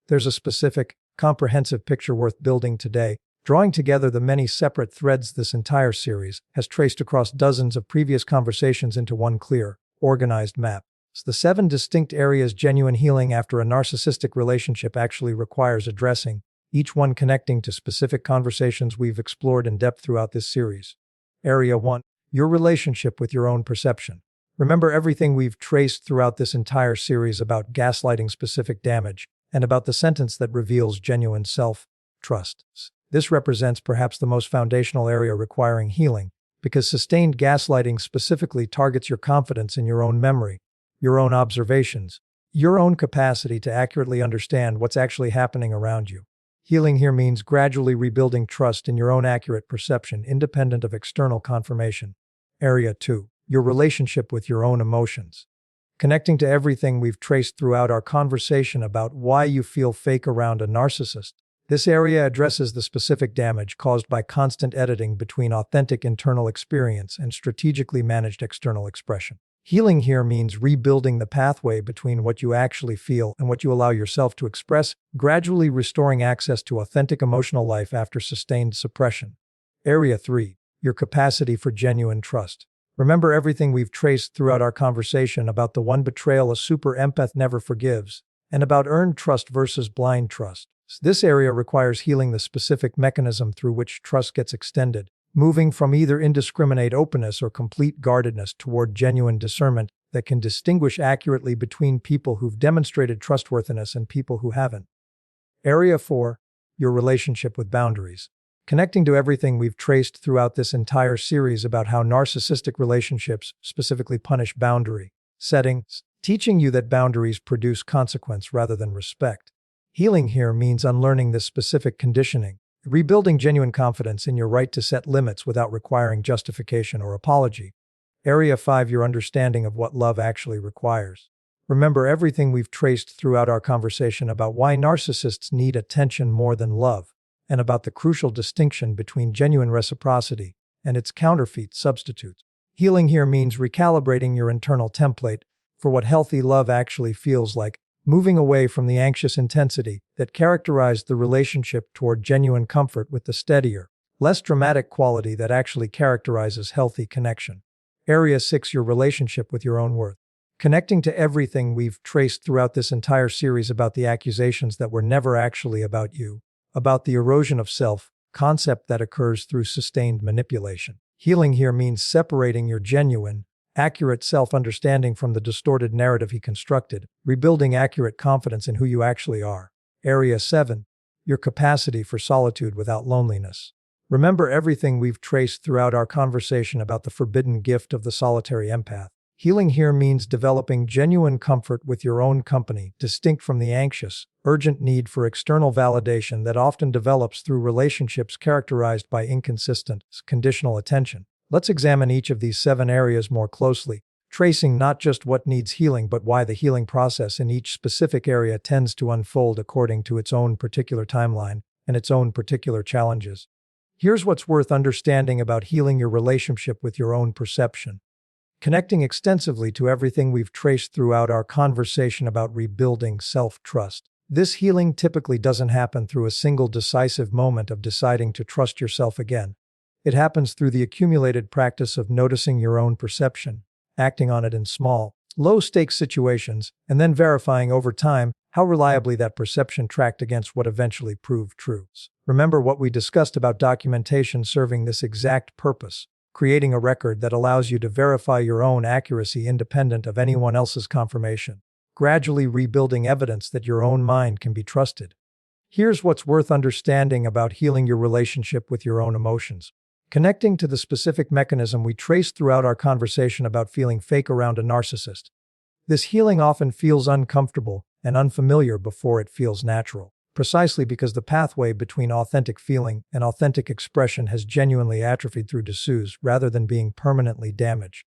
There's a specific, comprehensive picture worth building today, drawing together the many separate threads this entire series has traced across dozens of previous conversations into one clear, organized map. It's the 7 distinct areas genuine healing after a narcissistic relationship actually requires addressing, each one connecting to specific conversations we've explored in depth throughout this series. Area 1. Your relationship with your own perception. Remember everything we've traced throughout this entire series about gaslighting specific damage, and about the sentence that reveals genuine self-trust. This represents perhaps the most foundational area requiring healing, because sustained gaslighting specifically targets your confidence in your own memory, your own observations, your own capacity to accurately understand what's actually happening around you. Healing here means gradually rebuilding trust in your own accurate perception, independent of external confirmation. Area 2. Your relationship with your own emotions. Connecting to everything we've traced throughout our conversation about why you feel fake around a narcissist. This area addresses the specific damage caused by constant editing between authentic internal experience and strategically managed external expression. Healing here means rebuilding the pathway between what you actually feel and what you allow yourself to express, gradually restoring access to authentic emotional life after sustained suppression. Area 3. Your capacity for genuine trust. Remember everything we've traced throughout our conversation about the one betrayal a super empath never forgives, and about earned trust versus blind trust. This area requires healing the specific mechanism through which trust gets extended, moving from either indiscriminate openness or complete guardedness toward genuine discernment that can distinguish accurately between people who've demonstrated trustworthiness and people who haven't. Area 4. Your relationship with boundaries. Connecting to everything we've traced throughout this entire series about how narcissistic relationships specifically punish boundary settings, teaching you that boundaries produce consequence rather than respect. Healing here means unlearning this specific conditioning, rebuilding genuine confidence in your right to set limits without requiring justification or apology. Area 5. Your understanding of what love actually requires. Remember everything we've traced throughout our conversation about why narcissists need attention more than love, and about the crucial distinction between genuine reciprocity and its counterfeit substitute. Healing here means recalibrating your internal template for what healthy love actually feels like, moving away from the anxious intensity that characterized the relationship toward genuine comfort with the steadier, less dramatic quality that actually characterizes healthy connection. Area 6. Your relationship with your own worth. Connecting to everything we've traced throughout this entire series about the accusations that were never actually about you, about the erosion of self-concept that occurs through sustained manipulation. Healing here means separating your genuine, accurate self-understanding from the distorted narrative he constructed, rebuilding accurate confidence in who you actually are. Area 7. Your capacity for solitude without loneliness. Remember everything we've traced throughout our conversation about the forbidden gift of the solitary empath. Healing here means developing genuine comfort with your own company, distinct from the anxious, urgent need for external validation that often develops through relationships characterized by inconsistent, conditional attention. Let's examine each of these 7 areas more closely, tracing not just what needs healing but why the healing process in each specific area tends to unfold according to its own particular timeline and its own particular challenges. Here's what's worth understanding about healing your relationship with your own perception. Connecting extensively to everything we've traced throughout our conversation about rebuilding self-trust. This healing typically doesn't happen through a single decisive moment of deciding to trust yourself again. It happens through the accumulated practice of noticing your own perception, acting on it in small, low-stakes situations, and then verifying over time how reliably that perception tracked against what eventually proved true. Remember what we discussed about documentation serving this exact purpose, creating a record that allows you to verify your own accuracy independent of anyone else's confirmation, gradually rebuilding evidence that your own mind can be trusted. Here's what's worth understanding about healing your relationship with your own emotions. Connecting to the specific mechanism we traced throughout our conversation about feeling fake around a narcissist. This healing often feels uncomfortable and unfamiliar before it feels natural, precisely because the pathway between authentic feeling and authentic expression has genuinely atrophied through disuse rather than being permanently damaged.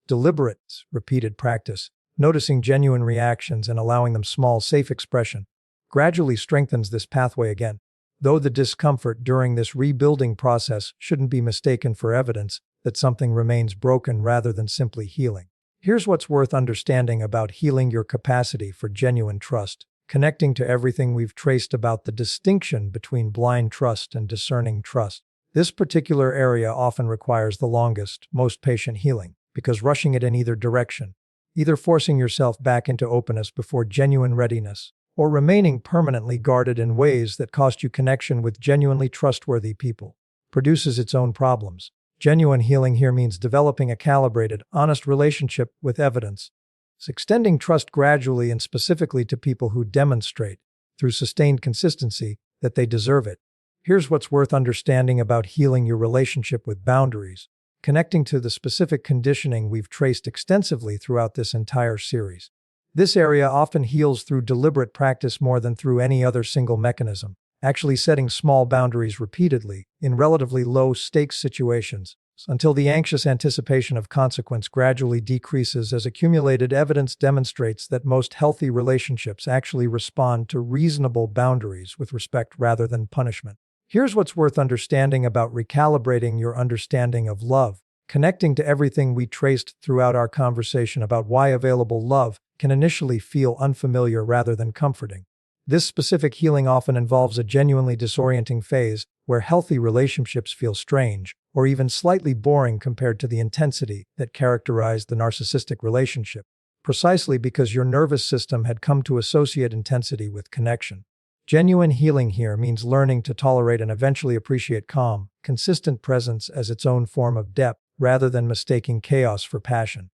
Deliberate, repeated practice, noticing genuine reactions and allowing them small, safe expression, gradually strengthens this pathway again. Though the discomfort during this rebuilding process shouldn't be mistaken for evidence that something remains broken rather than simply healing. Here's what's worth understanding about healing your capacity for genuine trust. connecting to everything we've traced about the distinction between blind trust and discerning trust. This particular area often requires the longest, most patient healing, because rushing it in either direction, either forcing yourself back into openness before genuine readiness, or remaining permanently guarded in ways that cost you connection with genuinely trustworthy people, produces its own problems. Genuine healing here means developing a calibrated, honest relationship with evidence. It's extending trust gradually and specifically to people who demonstrate, through sustained consistency, that they deserve it. Here's what's worth understanding about healing your relationship with boundaries, connecting to the specific conditioning we've traced extensively throughout this entire series. This area often heals through deliberate practice more than through any other single mechanism, actually setting small boundaries repeatedly, in relatively low-stakes situations, until the anxious anticipation of consequence gradually decreases as accumulated evidence demonstrates that most healthy relationships actually respond to reasonable boundaries with respect rather than punishment. Here's what's worth understanding about recalibrating your understanding of love, connecting to everything we traced throughout our conversation about why available love can initially feel unfamiliar rather than comforting. This specific healing often involves a genuinely disorienting phase where healthy relationships feel strange or even slightly boring compared to the intensity that characterized the narcissistic relationship, precisely because your nervous system had come to associate intensity with connection. Genuine healing here means learning to tolerate and eventually appreciate calm, consistent presence as its own form of depth, rather than mistaking chaos for passion.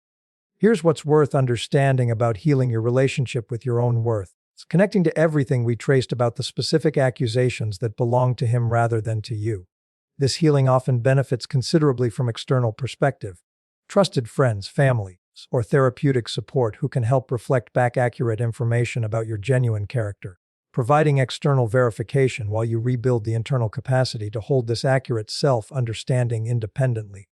Here's what's worth understanding about healing your relationship with your own worth. It's connecting to everything we traced about the specific accusations that belong to him rather than to you. This healing often benefits considerably from external perspective. Trusted friends, family, or therapeutic support who can help reflect back accurate information about your genuine character, providing external verification while you rebuild the internal capacity to hold this accurate self-understanding independently.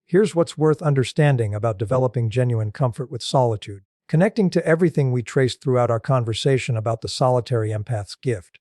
Here's what's worth understanding about developing genuine comfort with solitude, connecting to everything we traced throughout our conversation about the solitary empath's gift.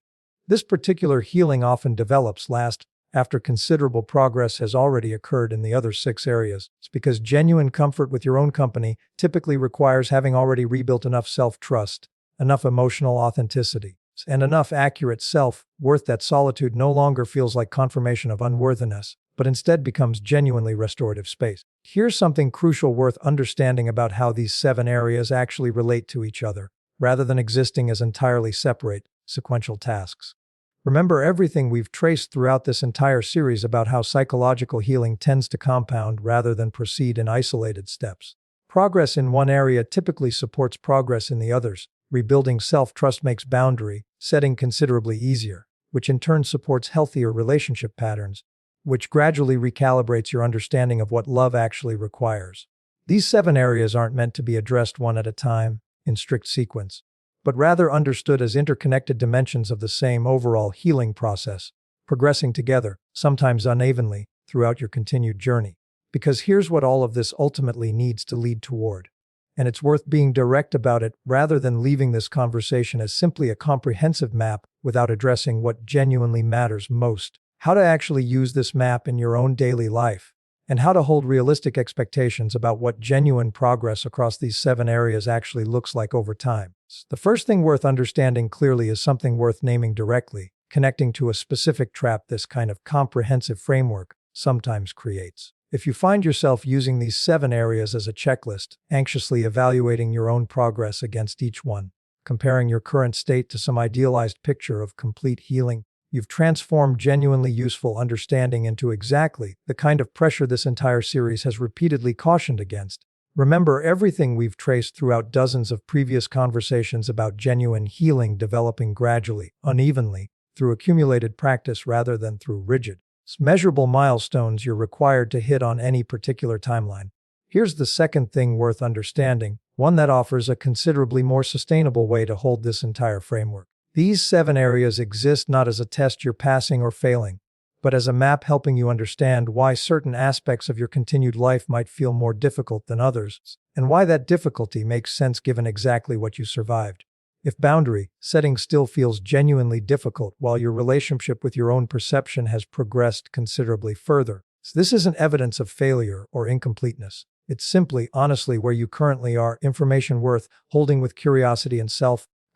This particular healing often develops last after considerable progress has already occurred in the other 6 areas. It's because genuine comfort with your own company typically requires having already rebuilt enough self-trust, enough emotional authenticity, and enough accurate self-worth that solitude no longer feels like confirmation of unworthiness, but instead becomes genuinely restorative space. Here's something crucial worth understanding about how these 7 areas actually relate to each other, rather than existing as entirely separate, sequential tasks. Remember everything we've traced throughout this entire series about how psychological healing tends to compound rather than proceed in isolated steps. Progress in one area typically supports progress in the others. Rebuilding self-trust makes boundary setting considerably easier, which in turn supports healthier relationship patterns, which gradually recalibrates your understanding of what love actually requires. These 7 areas aren't meant to be addressed one at a time, in strict sequence, but rather understood as interconnected dimensions of the same overall healing process, progressing together, sometimes unevenly, throughout your continued journey. Because here's what all of this ultimately needs to lead toward. And it's worth being direct about it rather than leaving this conversation as simply a comprehensive map without addressing what genuinely matters most. How to actually use this map in your own daily life, and how to hold realistic expectations about what genuine progress across these 7 areas actually looks like over time. The first thing worth understanding clearly is something worth naming directly, connecting to a specific trap this kind of comprehensive framework sometimes creates. If you find yourself using these 7 areas as a checklist, anxiously evaluating your own progress against each one, comparing your current state to some idealized picture of complete healing, you've transformed genuinely useful understanding into exactly the kind of pressure this entire series has repeatedly cautioned against. Remember everything we've traced throughout dozens of previous conversations about genuine healing developing gradually, unevenly, through accumulated practice rather than through rigid, measurable milestones you're required to hit on any particular timeline. Here's the second thing worth understanding, one that offers a considerably more sustainable way to hold this entire framework. These 7 areas exist not as a test you're passing or failing, but as a map helping you understand why certain aspects of your continued life might feel more difficult than others, and why that difficulty makes sense given exactly what you survived. If boundary setting still feels genuinely difficult while your relationship with your own perception has progressed considerably further, this isn't evidence of failure or incompleteness. It's simply, honestly, where you currently are, information worth holding with curiosity and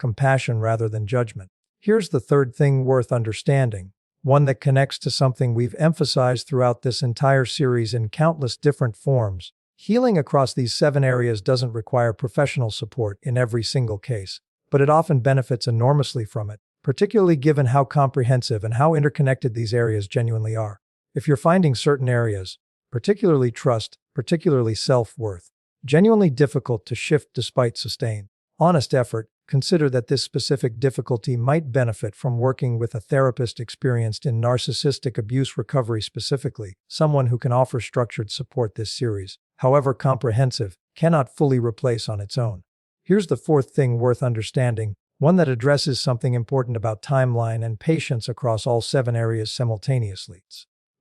compassion rather than judgment. Here's the third thing worth understanding, one that connects to something we've emphasized throughout this entire series in countless different forms. Healing across these 7 areas doesn't require professional support in every single case, but it often benefits enormously from it, particularly given how comprehensive and how interconnected these areas genuinely are. If you're finding certain areas, particularly trust, particularly self-worth, genuinely difficult to shift despite sustained, honest effort, consider that this specific difficulty might benefit from working with a therapist experienced in narcissistic abuse recovery specifically, someone who can offer structured support. This series, however comprehensive, cannot fully replace on its own. Here's the fourth thing worth understanding, one that addresses something important about timeline and patience across all 7 areas simultaneously.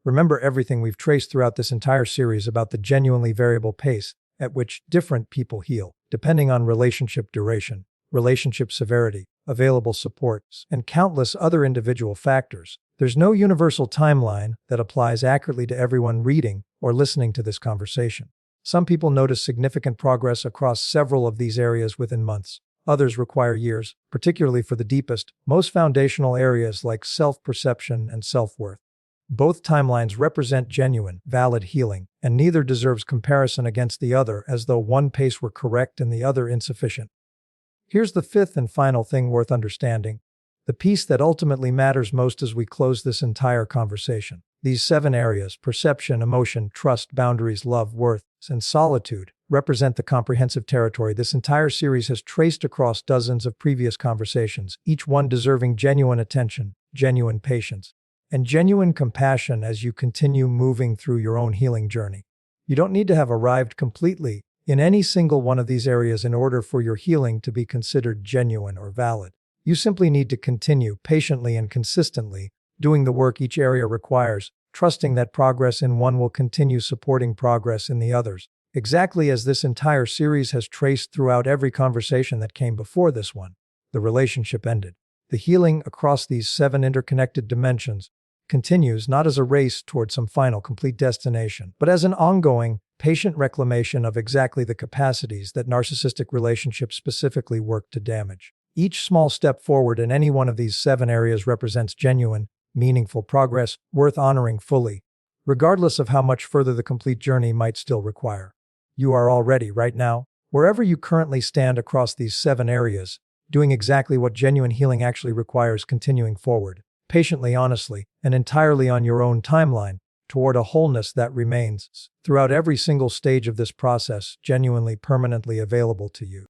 Remember everything we've traced throughout this entire series about the genuinely variable pace at which different people heal, depending on relationship duration, relationship severity, available supports, and countless other individual factors. There's no universal timeline that applies accurately to everyone reading or listening to this conversation. Some people notice significant progress across several of these areas within months. Others require years, particularly for the deepest, most foundational areas like self-perception and self-worth. Both timelines represent genuine, valid healing, and neither deserves comparison against the other as though one pace were correct and the other insufficient. Here's the fifth and final thing worth understanding, the piece that ultimately matters most as we close this entire conversation. These 7 areas, perception, emotion, trust, boundaries, love, worth, and solitude, represent the comprehensive territory this entire series has traced across dozens of previous conversations, each one deserving genuine attention, genuine patience, and genuine compassion as you continue moving through your own healing journey. You don't need to have arrived completely in any single one of these areas in order for your healing to be considered genuine or valid. You simply need to continue patiently and consistently doing the work each area requires, trusting that progress in one will continue supporting progress in the others, exactly as this entire series has traced throughout every conversation that came before this one. The relationship ended. The healing across these 7 interconnected dimensions continues not as a race toward some final complete destination, but as an ongoing, patient reclamation of exactly the capacities that narcissistic relationships specifically work to damage. Each small step forward in any one of these 7 areas represents genuine, meaningful progress worth honoring fully, regardless of how much further the complete journey might still require. You are already, right now, wherever you currently stand across these 7 areas, doing exactly what genuine healing actually requires, continuing forward, patiently, honestly, and entirely on your own timeline, toward a wholeness that remains, throughout every single stage of this process, genuinely permanently available to you.